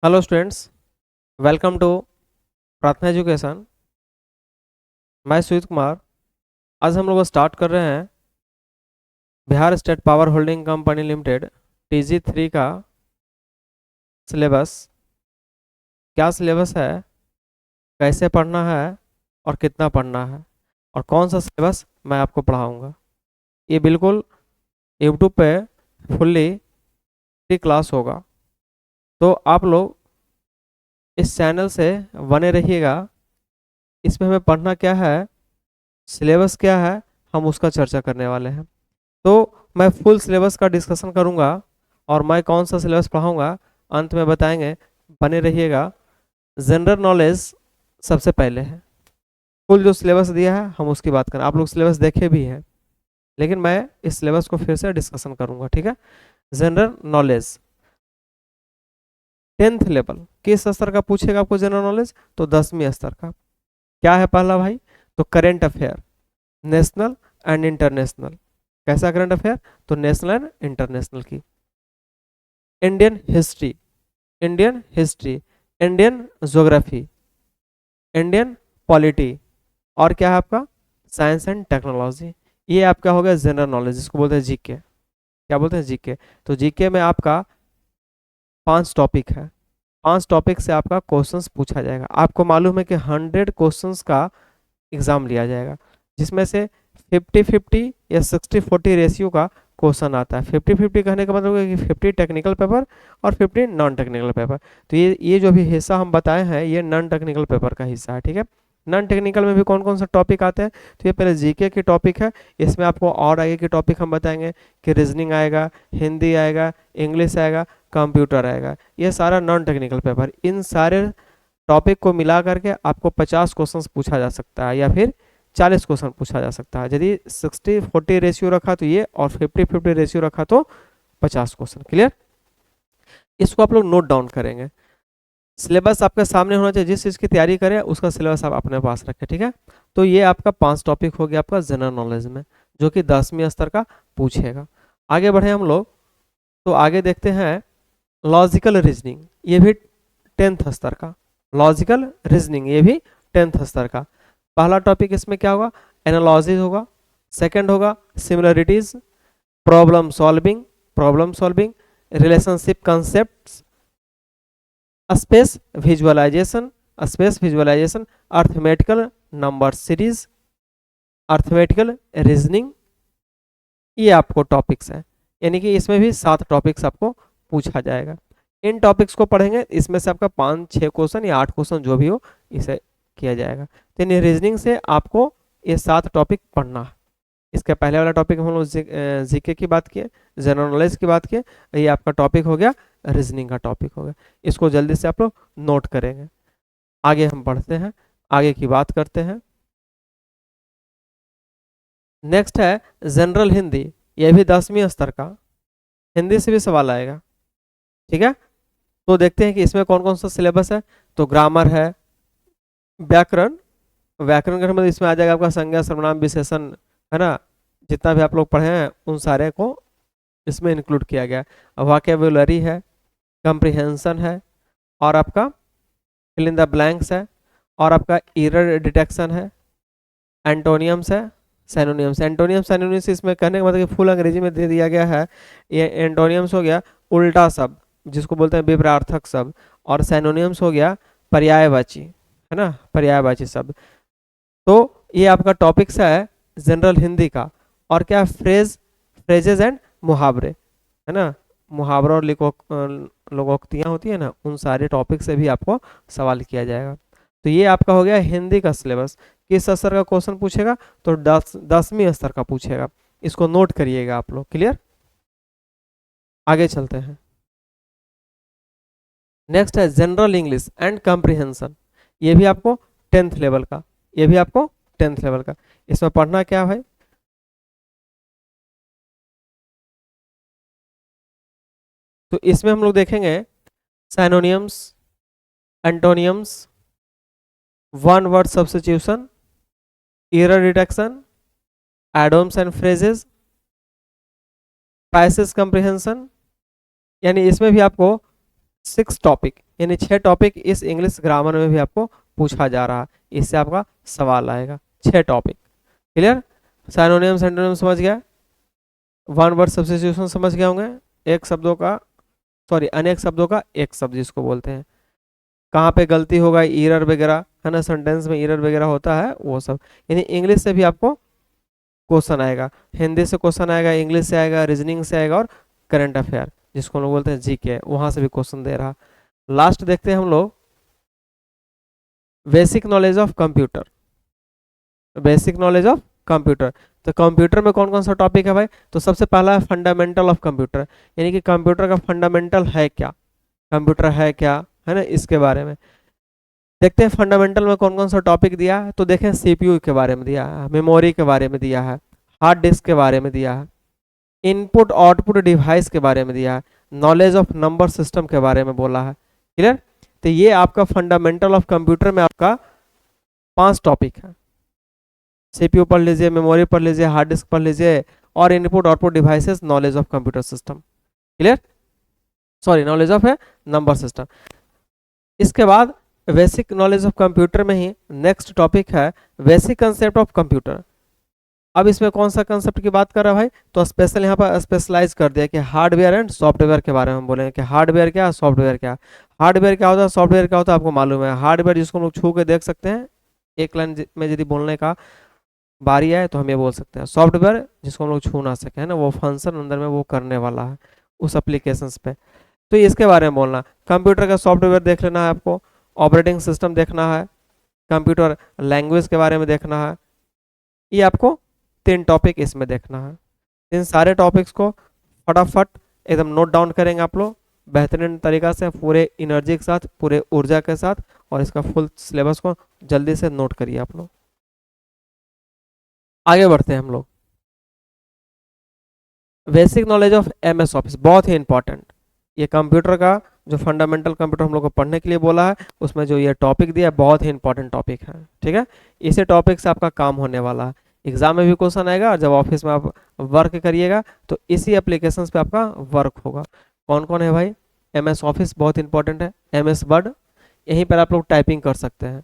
Hello students, welcome to प्रार्थना education. मैं सुजीत कुमार। आज हम लोग स्टार्ट कर रहे हैं Bihar state power holding company limited TG3 का सिलेबस। क्या सिलेबस है, कैसे पढ़ना है और कितना पढ़ना है और कौन सा सिलेबस मैं आपको पढ़ाऊंगा। ये बिल्कुल यूट्यूब पे फुल्ली फ्री क्लास होगा, तो आप लोग इस चैनल से बने रहिएगा। इसमें हमें पढ़ना क्या है, सिलेबस क्या है, हम उसका चर्चा करने वाले हैं। तो मैं फुल सिलेबस का डिस्कशन करूंगा और मैं कौन सा सिलेबस पढ़ाऊंगा अंत में बताएंगे। बने रहिएगा। जनरल नॉलेज सबसे पहले है। फुल जो सिलेबस दिया है हम उसकी बात करें। आप लोग सिलेबस देखे भी हैं, लेकिन मैं इस सिलेबस को फिर से डिस्कशन करूंगा, ठीक है। जनरल नॉलेज 10th लेवल किस स्तर का पूछेगा आपको जनरल नॉलेज, तो 10वीं स्तर का। क्या है पहला भाई, तो current affair, national and international. कैसा करंट अफेयर, तो नेशनल एंड इंटरनेशनल की। Indian history, Indian history, Indian geography, Indian polity, और क्या है आपका साइंस एंड टेक्नोलॉजी। ये आपका हो गया जनरल नॉलेज, जिसको बोलते हैं जीके। क्या बोलते हैं, जीके। तो जीके में आपका 5 टॉपिक है। 5 टॉपिक से आपका क्वेश्चंस पूछा जाएगा। आपको मालूम है कि 100 क्वेश्चंस का एग्जाम लिया जाएगा, जिसमें से 50-50 या 60-40 रेशियो का क्वेश्चन आता है। 50-50 कहने का मतलब है कि 50 टेक्निकल पेपर और 50 नॉन टेक्निकल पेपर। तो ये जो भी हिस्सा हम बताए हैं ये नॉन टेक्निकल पेपर का हिस्सा है, ठीक है। नॉन टेक्निकल में भी कौन कौन सा टॉपिक आते हैं, तो ये पहले जीके की टॉपिक है। इसमें आपको और आगे के टॉपिक हम बताएंगे कि रीजनिंग आएगा, हिंदी आएगा, इंग्लिश आएगा, कंप्यूटर आएगा। ये सारा नॉन टेक्निकल पेपर। इन सारे टॉपिक को मिला करके आपको 50 क्वेश्चंस पूछा जा सकता है, या फिर 40 क्वेश्चन पूछा जा सकता है। यदि 60-40 रेशियो रखा तो ये, और 50-50 रेशियो रखा तो 50 क्वेश्चन। क्लियर। इसको आप लोग नोट डाउन करेंगे। सिलेबस आपके सामने होना चाहिए। जिस चीज़ की तैयारी करें उसका सिलेबस आप अपने पास रखें, ठीक है। तो ये आपका 5 टॉपिक हो गया आपका जनरल नॉलेज में, जो कि 10वीं स्तर का पूछेगा। आगे बढ़े हम लोग, तो आगे देखते हैं लॉजिकल रीजनिंग। ये भी 10th स्तर का। लॉजिकल रीजनिंग ये भी 10th स्तर का। पहला टॉपिक इसमें क्या होगा, एनालॉजिज होगा। सेकंड होगा similarities, problem solving, relationship concepts, space visualisation, arithmetical number series, arithmetical reasoning. ये आपको टॉपिक्स हैं, यानी कि इसमें भी 7 टॉपिक्स आपको पूछा जाएगा। इन टॉपिक्स को पढ़ेंगे, इसमें से आपका 5-6 क्वेश्चन या 8 क्वेश्चन जो भी हो इसे किया जाएगा। तो इन रीजनिंग से आपको ये 7 टॉपिक पढ़ना है। इसके पहले वाला टॉपिक हम लोग जीके की बात किए, जनरल नॉलेज की बात किए। ये आपका टॉपिक हो गया, रीजनिंग का टॉपिक हो गया। इसको जल्दी से आप लोग नोट करेंगे। आगे हम बढ़ते हैं, आगे की बात करते हैं। नेक्स्ट है जनरल हिंदी। ये भी 10वीं स्तर का। हिंदी से भी सवाल आएगा, ठीक है। तो देखते हैं कि इसमें कौन कौन सा सिलेबस है। तो ग्रामर है, व्याकरण। व्याकरण का मतलब इसमें आ जाएगा आपका संज्ञा सर्वनाम विशेषण, है ना। जितना भी आप लोग पढ़े हैं उन सारे को इसमें इंक्लूड किया गया। वोकैबुलरी है, कंप्रिहेंशन है, और आपका फिल इन द ब्लैंक्स है, और आपका एरर डिटेक्शन है, एंटोनियम्स है, सैनोनियम्स। एंटोनियम सैनोनियम्स इसमें कहने का मतलब कि फुल अंग्रेजी में दे दिया गया है। ये एंटोनियम्स हो गया उल्टा शब्द, जिसको बोलते हैं विपरीतार्थक शब्द, और सैनोनियम्स हो गया पर्यायवाची, है ना, पर्यायवाची शब्द। तो ये आपका टॉपिक्स है जनरल हिंदी का। और क्या, फ्रेजेस एंड मुहावरे, है ना। मुहावरा और लोकोक्तियाँ होती है ना, उन सारे टॉपिक से भी आपको सवाल किया जाएगा। तो ये आपका हो गया हिंदी का सिलेबस। किस स्तर का क्वेश्चन पूछेगा, तो 10वीं स्तर का पूछेगा। इसको नोट करिएगा आप लोग। क्लियर। आगे चलते हैं। नेक्स्ट है जनरल इंग्लिश एंड कॉम्प्रिहेंशन। ये भी आपको 10th लेवल का। ये भी आपको 10th लेवल का। इसमें पढ़ना क्या है भाई, तो इसमें हम लोग देखेंगे synonyms, antonyms, one word substitution, error detection, idioms and phrases, passage comprehension. यानी इसमें भी आपको 6 टॉपिक, यानी 6 टॉपिक इस इंग्लिश ग्रामर में भी आपको पूछा जा रहा है, इससे आपका सवाल आएगा। 6 टॉपिक क्लियर। साइनोनियम सिनोनियम समझ गया, वन वर्ड सब्स्टिट्यूशन समझ गए होंगे, एक शब्दों का सॉरी अनेक शब्दों का एक शब्द जिसको बोलते हैं, कहाँ पे गलती होगा, एरर वगैरह है ना, सेंटेंस में एरर वगैरह होता है वो सब। यानी इंग्लिश से भी आपको क्वेश्चन आएगा, हिंदी से क्वेश्चन आएगा, इंग्लिश से आएगा, रीजनिंग से आएगा, और करंट अफेयर जिसको हम लोग बोलते हैं जीके, वहां से भी क्वेश्चन दे रहा। लास्ट देखते हैं हम लोग basic knowledge of computer. Basic knowledge of computer, तो कंप्यूटर में कौन कौन सा टॉपिक है भाई, तो सबसे पहला है फंडामेंटल ऑफ कंप्यूटर, यानी कि कंप्यूटर का फंडामेंटल है क्या, कंप्यूटर है क्या, है ना, इसके बारे में देखते हैं। फंडामेंटल में कौन कौन सा टॉपिक दिया है, तो देखें सीपीयू के बारे में दिया है, मेमोरी के बारे में दिया है, हार्ड डिस्क के बारे में दिया है, इनपुट आउटपुट डिवाइस के बारे में दिया है, नॉलेज ऑफ नंबर सिस्टम के बारे में बोला है। क्लियर। तो ये आपका फंडामेंटल ऑफ कंप्यूटर में आपका 5 टॉपिक है। सीपीयू पढ़ लीजिए, मेमोरी पढ़ लीजिए, हार्ड डिस्क पढ़ लीजिए, और input output devices, knowledge of computer system. Clear, sorry knowledge of है नंबर सिस्टम। इसके बाद बेसिक नॉलेज ऑफ कंप्यूटर में ही नेक्स्ट टॉपिक है बेसिक कंसेप्ट ऑफ कंप्यूटर। अब इसमें कौन सा कंसेप्ट की बात कर रहा है भाई, तो स्पेशल यहाँ पर स्पेशलाइज कर दिया कि हार्डवेयर एंड सॉफ्टवेयर के बारे में हम बोलेंगे कि हार्डवेयर क्या, सॉफ्टवेयर क्या। हार्डवेयर क्या होता है, सॉफ्टवेयर क्या होता है, आपको मालूम है। हार्डवेयर जिसको हम लोग छू के देख सकते हैं, एक लाइन में यदि बोलने का बारी आए तो हम ये बोल सकते हैं। सॉफ्टवेयर जिसको हम लोग छू ना सके, है ना, वो फंक्शन अंदर में वो करने वाला है उस एप्लीकेशंस पे, तो इसके बारे में बोलना। कंप्यूटर का सॉफ्टवेयर देख लेना है आपको, ऑपरेटिंग सिस्टम देखना है, कंप्यूटर लैंग्वेज के बारे में देखना है। ये आपको 3 टॉपिक इसमें देखना है। इन सारे टॉपिक्स को फटाफट एकदम नोट डाउन करेंगे आप लोग बेहतरीन तरीका से, पूरे एनर्जी के साथ, पूरे ऊर्जा के साथ, और इसका फुल सिलेबस को जल्दी से नोट करिए आप लोग। आगे बढ़ते हैं हम लोग। Basic knowledge of MS office बहुत ही इंपॉर्टेंट। ये कंप्यूटर का जो फंडामेंटल कंप्यूटर हम लोग को पढ़ने के लिए बोला है, उसमें जो ये टॉपिक दिया है बहुत ही इंपॉर्टेंट टॉपिक है। ठीक है, इसी टॉपिक से आपका काम होने वाला है, एग्जाम में भी क्वेश्चन आएगा, और जब ऑफिस में आप वर्क करिएगा तो इसी एप्लीकेशन पे आपका वर्क होगा। कौन कौन है भाई, एमएस ऑफिस बहुत इंपॉर्टेंट है, एमएस वर्ड, यहीं पर आप लोग टाइपिंग कर सकते हैं,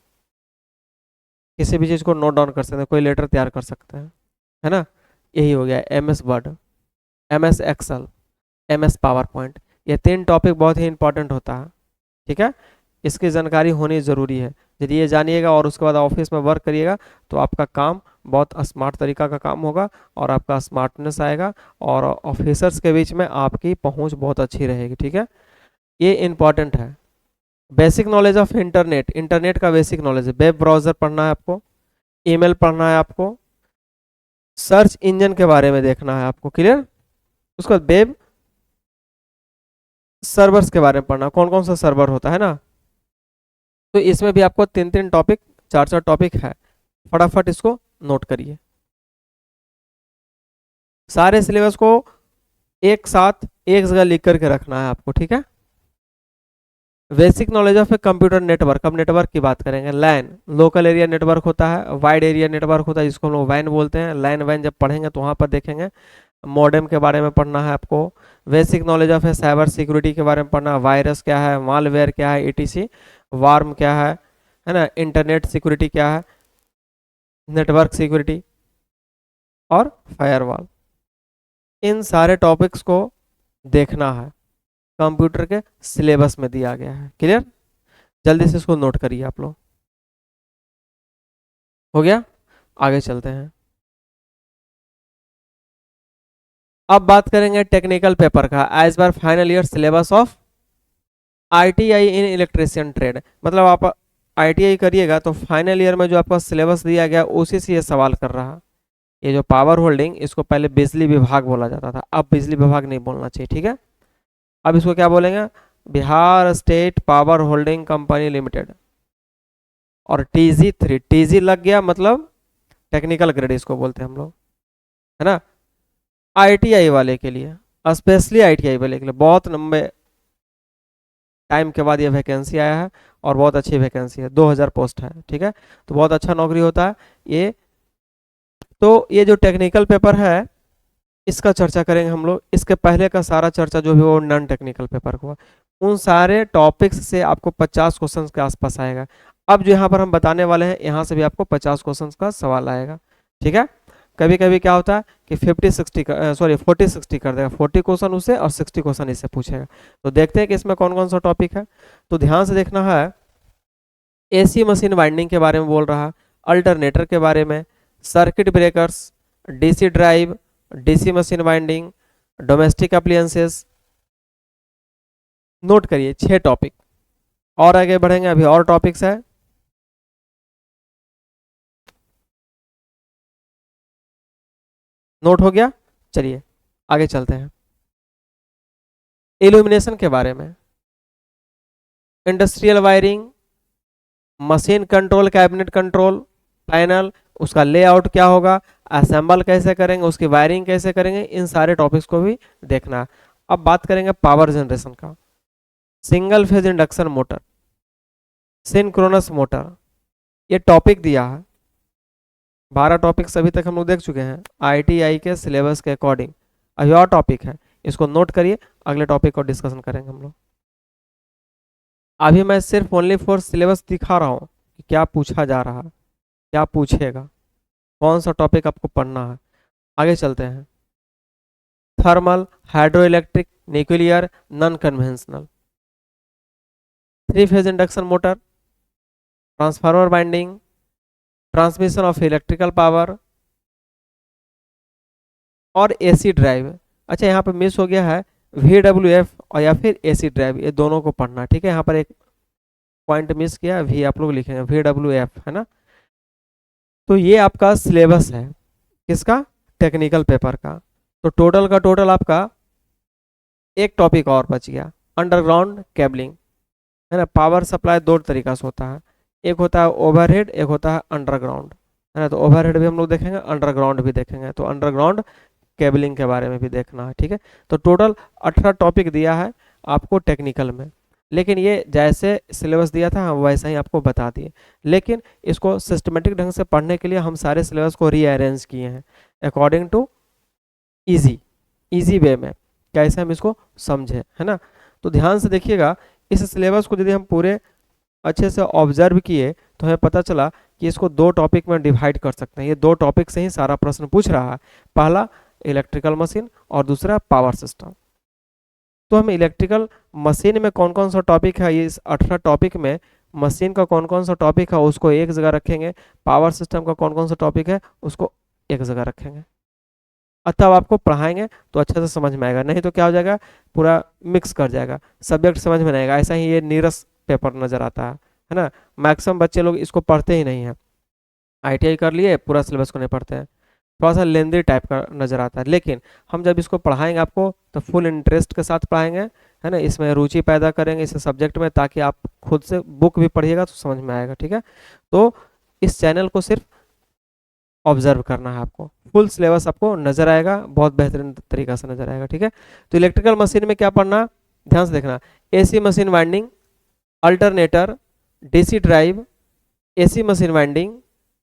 किसी भी चीज़ को नोट डाउन कर सकते हैं, कोई लेटर तैयार कर सकते हैं, है ना। यही हो गया MS Word, MS Excel, MS PowerPoint. ये 3 टॉपिक बहुत ही इंपॉर्टेंट होता है। ठीक है, इसकी जानकारी होनी ज़रूरी है। यदि ये जानिएगा और उसके बाद ऑफिस में वर्क करिएगा तो आपका काम बहुत स्मार्ट तरीका का काम होगा, और आपका स्मार्टनेस आएगा, और ऑफिसर्स के बीच में आपकी पहुंच बहुत अच्छी रहेगी। ठीक है, ये इंपॉर्टेंट है। Basic knowledge of internet, internet का बेसिक नॉलेज है, वेब ब्राउज़र पढ़ना है आपको, ईमेल पढ़ना है आपको, सर्च इंजन के बारे में देखना है आपको। क्लियर, उसके बाद वेब सर्वर्स के बारे में पढ़ना, कौन कौन सा सर्वर होता है ना। तो इसमें भी आपको 3 टॉपिक, 4 टॉपिक है, फटाफट इसको नोट करिए। सारे सिलेबस को एक साथ एक जगह लिख करके रखना है आपको। ठीक है, basic knowledge of a computer network. अब नेटवर्क की बात करेंगे। लैन लोकल एरिया नेटवर्क होता है, वाइड एरिया नेटवर्क होता है जिसको हम लोग वैन बोलते हैं। लैन वैन जब पढ़ेंगे तो वहाँ पर देखेंगे। मॉडेम के बारे में पढ़ना है आपको। बेसिक नॉलेज ऑफ है साइबर सिक्योरिटी के बारे में पढ़ना, वायरस क्या है, मालवेयर क्या है, ईटीसी, वार्म क्या है ना, इंटरनेट सिक्योरिटी क्या है, नेटवर्क सिक्योरिटी, और फायरवॉल। इन सारे टॉपिक्स को देखना है, कंप्यूटर के सिलेबस में दिया गया है। क्लियर, जल्दी से इसको नोट करिए आप लोग। हो गया, आगे चलते हैं। अब बात करेंगे टेक्निकल पेपर का। As per final year syllabus of ITI in electrician trade, मतलब आप आईटीआई करिएगा तो फाइनल ईयर में जो आपका सिलेबस दिया गया उसी से ये सवाल कर रहा है। ये जो पावर होल्डिंग, इसको पहले बिजली विभाग बोला जाता था, अब बिजली विभाग नहीं बोलना चाहिए। ठीक है, अब इसको क्या बोलेंगे, Bihar state power holding company limited. और TG3, TG लग गया मतलब टेक्निकल ग्रेड इसको बोलते हैं हम लोग, है ना। आईटीआई वाले के लिए, स्पेशली आईटीआई वाले के लिए बहुत लंबे टाइम के बाद ये वैकेंसी आया है, और बहुत अच्छी वैकेंसी है, 2000 पोस्ट है। ठीक है, तो बहुत अच्छा नौकरी होता है ये। तो ये जो टेक्निकल पेपर है इसका चर्चा करेंगे हम लोग। इसके पहले का सारा चर्चा जो भी वो नॉन टेक्निकल पेपर हुआ, उन सारे टॉपिक्स से आपको 50 क्वेश्चंस के आसपास आएगा। अब जो यहाँ पर हम बताने वाले हैं यहाँ से भी आपको 50 क्वेश्चंस का सवाल आएगा, ठीक है। कभी कभी क्या होता है कि 40 60 कर देगा, 40 क्वेश्चन उसे और 60 क्वेश्चन इससे पूछेगा। तो देखते हैं कि इसमें कौन कौन सा टॉपिक है। तो ध्यान से देखना है, एसी मशीन वाइंडिंग के बारे में बोल रहा है, अल्टरनेटर के बारे में, circuit breakers, DC drive, DC machine winding, domestic appliances. Note करिए 6 टॉपिक। और आगे बढ़ेंगे, अभी और टॉपिक्स है। नोट हो गया, चलिए आगे चलते हैं। इल्यूमिनेशन के बारे में, industrial wiring, machine control, cabinet control panel, उसका लेआउट क्या होगा, असेंबल कैसे करेंगे, उसकी वायरिंग कैसे करेंगे, इन सारे टॉपिक्स को भी देखना है। अब बात करेंगे पावर जनरेशन का, single phase induction motor, synchronous motor, ये टॉपिक दिया है। 12 टॉपिक्स अभी तक हम लोग देख चुके हैं आईटीआई के सिलेबस के अकॉर्डिंग। अभी और टॉपिक है, इसको नोट करिए, अगले टॉपिक को डिस्कशन करेंगे हम लोग। अभी मैं सिर्फ ओनली फॉर सिलेबस दिखा रहा हूँ कि क्या पूछा जा रहा है, क्या पूछेगा, कौन सा टॉपिक आपको पढ़ना है। आगे चलते हैं, thermal, hydro electric, nuclear, non conventional, 3 phase induction motor, transformer binding, transmission of electrical power और एसी ड्राइव। अच्छा यहाँ पे मिस हो गया है VWF और या फिर एसी ड्राइव, ये दोनों को पढ़ना, ठीक है। यहाँ पर एक पॉइंट मिस किया, वी आप लोग लिखेंगे VWF, है ना। तो ये आपका सिलेबस है किसका, टेक्निकल पेपर का। तो टोटल का टोटल आपका एक टॉपिक और बच गया, अंडरग्राउंड केबलिंग, है ना। पावर सप्लाई दो तरीका से होता है, एक होता है ओवरहेड, एक होता है अंडरग्राउंड, है ना। तो ओवरहेड भी हम लोग देखेंगे, अंडरग्राउंड भी देखेंगे। तो अंडरग्राउंड केबलिंग के बारे में भी देखना है, ठीक है। तो टोटल 18 टॉपिक दिया है आपको टेक्निकल में, लेकिन ये जैसे सिलेबस दिया था हम वैसा ही आपको बता दिए। लेकिन इसको सिस्टमेटिक ढंग से पढ़ने के लिए हम सारे सिलेबस को रीअरेंज किए हैं अकॉर्डिंग टू इजी वे में, कैसे हम इसको समझें, है ना। तो ध्यान से देखिएगा, इस सिलेबस को यदि हम पूरे अच्छे से ऑब्जर्व किए तो हमें पता चला कि इसको 2 टॉपिक में डिवाइड कर सकते हैं। ये 2 टॉपिक से ही सारा प्रश्न पूछ रहा है, पहला इलेक्ट्रिकल मशीन और दूसरा पावर सिस्टम। तो हम इलेक्ट्रिकल मशीन में कौन कौन सा टॉपिक है, ये इस 18 टॉपिक में मशीन का कौन कौन सा टॉपिक है उसको एक जगह रखेंगे, पावर सिस्टम का कौन कौन सा टॉपिक है उसको एक जगह रखेंगे। तब आपको पढ़ाएंगे तो अच्छे से समझ में आएगा, नहीं तो क्या हो जाएगा, पूरा मिक्स कर जाएगा, सब्जेक्ट समझ में नहीं आएगा। ऐसा ही ये नीरस पेपर नज़र आता है ना। मैक्सिमम बच्चे लोग इसको पढ़ते ही नहीं हैं, आईटीआई कर लिए पूरा सिलेबस को नहीं पढ़ते हैं, थोड़ा सा लेंदी टाइप का नज़र आता है। लेकिन हम जब इसको पढ़ाएंगे आपको तो फुल इंटरेस्ट के साथ पढ़ाएंगे, है ना, इसमें रुचि पैदा करेंगे इस सब्जेक्ट में, ताकि आप खुद से बुक भी पढ़िएगा तो समझ में आएगा, ठीक है। तो इस चैनल को सिर्फ ऑब्जर्व करना है आपको, फुल सिलेबस आपको नजर आएगा, बहुत बेहतरीन तरीका से नजर आएगा, ठीक है। तो इलेक्ट्रिकल मशीन में क्या पढ़ना, ध्यान से देखना, AC machine winding, alternator, DC drive, AC machine winding,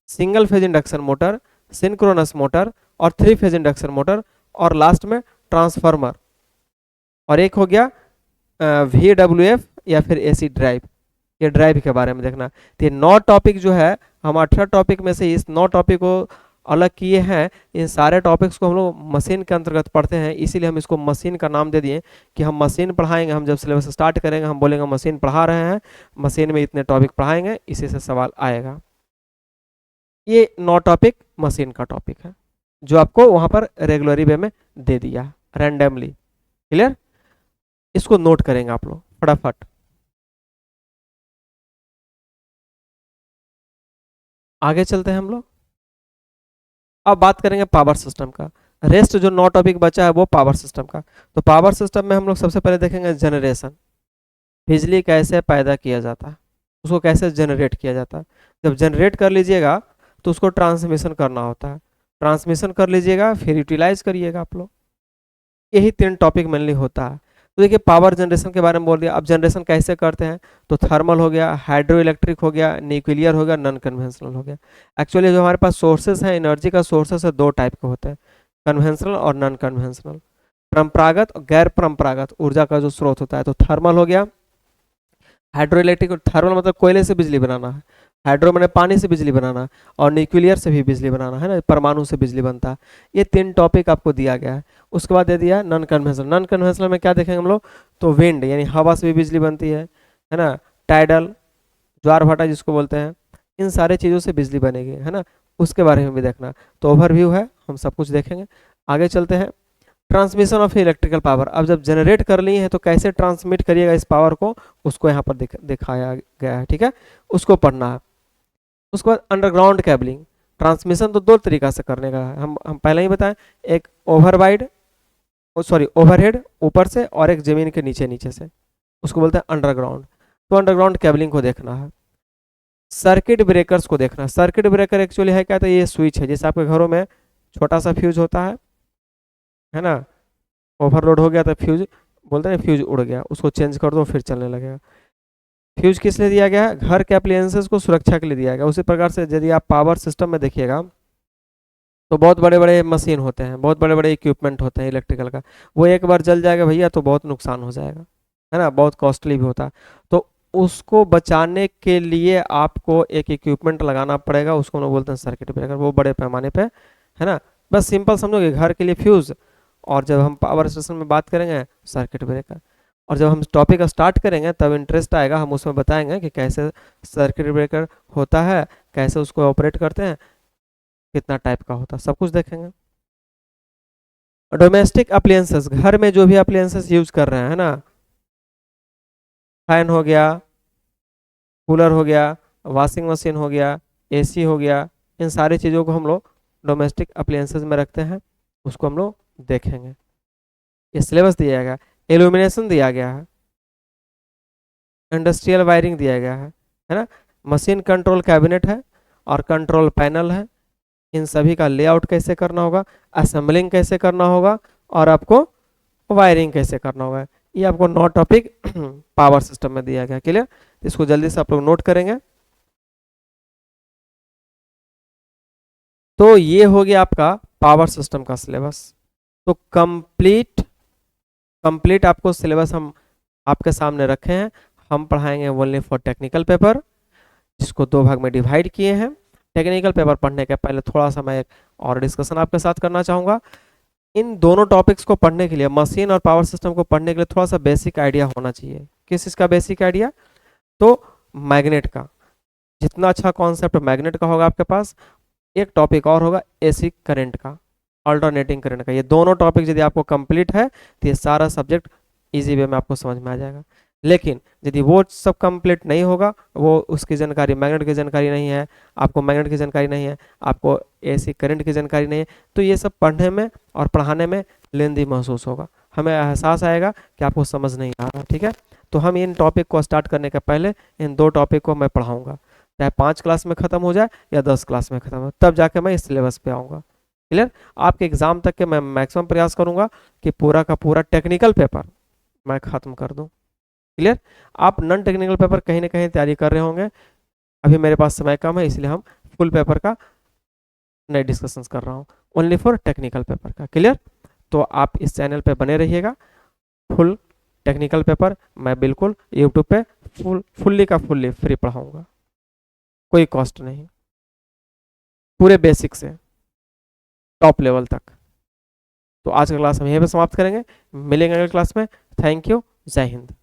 single phase induction motor, synchronous motor और 3 फेज इंडक्शन मोटर, और लास्ट में ट्रांसफार्मर, और एक हो गया VWF या फिर एसी ड्राइव, ये ड्राइव के बारे में देखना। तो ये 9 टॉपिक जो है, हम 18 टॉपिक में से इस 9 टॉपिक को अलग किए हैं। इन सारे टॉपिक्स को हम लोग मशीन के अंतर्गत पढ़ते हैं, इसीलिए हम इसको मशीन का नाम दे दिए कि हम मशीन पढ़ाएंगे। हम जब सिलेबस स्टार्ट करेंगे हम बोलेंगे मशीन पढ़ा रहे हैं, मशीन में इतने टॉपिक पढ़ाएंगे, इसी से सवाल आएगा। ये 9 टॉपिक मशीन का टॉपिक है जो आपको वहां पर रेगुलरी वे में दे दिया रैंडमली, क्लियर। इसको नोट करेंगे आप लोग फटाफट। आगे चलते हैं हम लोग, अब बात करेंगे पावर सिस्टम का। रेस्ट जो 9 टॉपिक बचा है वो पावर सिस्टम का। तो पावर सिस्टम में हम लोग सबसे पहले देखेंगे जनरेशन, बिजली कैसे पैदा किया जाता है, उसको कैसे जनरेट किया जाता है। जब जनरेट कर लीजिएगा तो उसको ट्रांसमिशन करना होता है, ट्रांसमिशन कर लीजिएगा फिर यूटिलाइज करिएगा आप लोग। यही 3 टॉपिक मेनली होता है। तो देखिए पावर जनरेशन के बारे में बोल दिया, अब जनरेशन कैसे करते हैं, तो थर्मल हो गया, हाइड्रो इलेक्ट्रिक हो गया, न्यूक्लियर हो गया, नॉन कन्वेंशनल हो गया। एक्चुअली जो हमारे पास सोर्सेस हैं एनर्जी का, सोर्सेस है 2 टाइप के होते हैं, कन्वेंशनल और नॉन कन्वेंशनल। परंपरागत और गैर परंपरागत ऊर्जा का जो स्रोत होता है, तो थर्मल हो गया, हाइड्रो इलेक्ट्रिक, थर्मल मतलब कोयले से बिजली बनाना है, हाइड्रो मैंने पानी से बिजली बनाना, और न्यूक्लियर से भी बिजली बनाना है ना, परमाणु से बिजली बनता है। ये 3 टॉपिक आपको दिया गया है। उसके बाद दे दिया नॉन कन्वेंशनल। नॉन कन्वेंशनल में क्या देखेंगे हम लोग, तो विंड यानी हवा से भी बिजली बनती है ना, टाइडल ज्वार भाटा जिसको बोलते हैं, इन सारे चीज़ों से बिजली बनेगी, है ना, उसके बारे में भी देखना। तो ओवरव्यू है, हम सब कुछ देखेंगे। आगे चलते हैं, ट्रांसमिशन ऑफ इलेक्ट्रिकल पावर। अब जब जनरेट कर ली है तो कैसे ट्रांसमिट करिएगा इस पावर को, उसको यहाँ पर दिखाया गया है, ठीक है, उसको पढ़ना है। उसके बाद अंडरग्राउंड केबलिंग। ट्रांसमिशन तो 2 तरीका से करने का है, हम पहले ही बताएं, एक ओवरवाइड, सॉरी ओवरहेड ऊपर से, और एक जमीन के नीचे नीचे से, उसको बोलते हैं अंडरग्राउंड। तो अंडरग्राउंड केबलिंग को देखना है। सर्किट ब्रेकर्स को देखना है। सर्किट ब्रेकर एक्चुअली है क्या, तो ये स्विच है, जैसे आपके घरों में छोटा सा फ्यूज होता है ना, ओवरलोड हो गया तो फ्यूज बोलते हैं, फ्यूज उड़ गया, उसको चेंज कर दो फिर चलने लगेगा। फ्यूज किस लिए दिया गया है, घर के अप्लायंसेस को सुरक्षा के लिए दिया गया। उसी प्रकार से यदि आप पावर सिस्टम में देखिएगा तो बहुत बड़े बड़े मशीन होते हैं, बहुत बड़े बड़े इक्विपमेंट होते हैं इलेक्ट्रिकल का, वो एक बार जल जाएगा भैया तो बहुत नुकसान हो जाएगा, है ना, बहुत कॉस्टली भी होता है। तो उसको बचाने के लिए आपको एक इक्विपमेंट लगाना पड़ेगा, उसको हम लोग बोलते हैं सर्किट ब्रेकर, वो बड़े पैमाने पे, है ना। बस सिंपल समझोगे, घर के लिए फ्यूज, और जब हम पावर स्टेशन में बात करेंगे सर्किट ब्रेकर, और जब हम टॉपिक स्टार्ट करेंगे तब इंटरेस्ट आएगा, हम उसमें बताएंगे कि कैसे सर्किट ब्रेकर होता है, कैसे उसको ऑपरेट करते हैं, कितना टाइप का होता है, सब कुछ देखेंगे। डोमेस्टिक अप्लायंसेस, घर में जो भी अप्लायंसेस यूज कर रहे हैं ना, फैन हो गया, कूलर हो गया, वॉशिंग मशीन हो गया, एसी हो गया, इन सारी चीज़ों को हम लोग डोमेस्टिक अप्लायंसेस में रखते हैं, उसको हम लोग देखेंगे। ये सिलेबस दिया गया, इल्यूमिनेशन दिया गया है, इंडस्ट्रियल वायरिंग दिया गया है ना, मशीन कंट्रोल कैबिनेट है, और कंट्रोल पैनल है, इन सभी का लेआउट कैसे करना होगा, असेंबलिंग कैसे करना होगा, और आपको वायरिंग कैसे करना होगा, ये आपको 9 टॉपिक पावर सिस्टम में दिया गया। क्लियर, इसको जल्दी से आप लोग नोट करेंगे। तो ये हो गया आपका पावर सिस्टम का सिलेबस। तो कंप्लीट आपको सिलेबस हम आपके सामने रखे हैं। हम पढ़ाएंगे ओनली फॉर टेक्निकल पेपर, जिसको 2 भाग में डिवाइड किए हैं। टेक्निकल पेपर पढ़ने के पहले थोड़ा सा मैं एक और डिस्कशन आपके साथ करना चाहूँगा। इन दोनों टॉपिक्स को पढ़ने के लिए, मशीन और पावर सिस्टम को पढ़ने के लिए थोड़ा सा बेसिक आइडिया होना चाहिए। किस चीज़ का बेसिक आइडिया, तो मैग्नेट का। जितना अच्छा कॉन्सेप्ट मैग्नेट का होगा आपके पास, एक टॉपिक और होगा एसी करंट का, अल्टरनेटिंग करंट का। ये दोनों टॉपिक यदि आपको कंप्लीट है तो ये सारा सब्जेक्ट इजी वे में आपको समझ में आ जाएगा। लेकिन यदि वो सब कंप्लीट नहीं होगा, वो उसकी जानकारी, मैग्नेट की जानकारी नहीं है, आपको मैग्नेट की जानकारी नहीं है, आपको एसी करंट की जानकारी नहीं है, तो ये सब पढ़ने में और पढ़ाने में लेंदी महसूस होगा, हमें एहसास आएगा कि आपको समझ नहीं आ रहा। ठीक है, तो हम इन टॉपिक को स्टार्ट करने के पहले इन 2 टॉपिक को मैं पढ़ाऊँगा, चाहे 5 क्लास में ख़त्म हो जाए या 10 क्लास में ख़त्म हो, तब जाके मैं इस सिलेबस पे आऊँगा। क्लियर, आपके एग्ज़ाम तक के मैं मैक्सिमम प्रयास करूँगा कि पूरा का पूरा टेक्निकल पेपर मैं ख़त्म कर दूँ। क्लियर, आप नॉन टेक्निकल पेपर कहीं ना कहीं तैयारी कर रहे होंगे, अभी मेरे पास समय कम है, इसलिए हम फुल पेपर का नए डिस्कशंस कर रहा हूँ, ओनली फॉर टेक्निकल पेपर का। क्लियर, तो आप इस चैनल पे बने रहिएगा। फुल टेक्निकल पेपर मैं बिल्कुल यूट्यूब पे फुल्ली का फुल्ली फ्री पढ़ाऊँगा, कोई कॉस्ट नहीं, पूरे बेसिक से टॉप लेवल तक। तो आज का क्लास हम यहीं पे समाप्त करेंगे, मिलेंगे अगले क्लास में। थैंक यू, जय हिंद।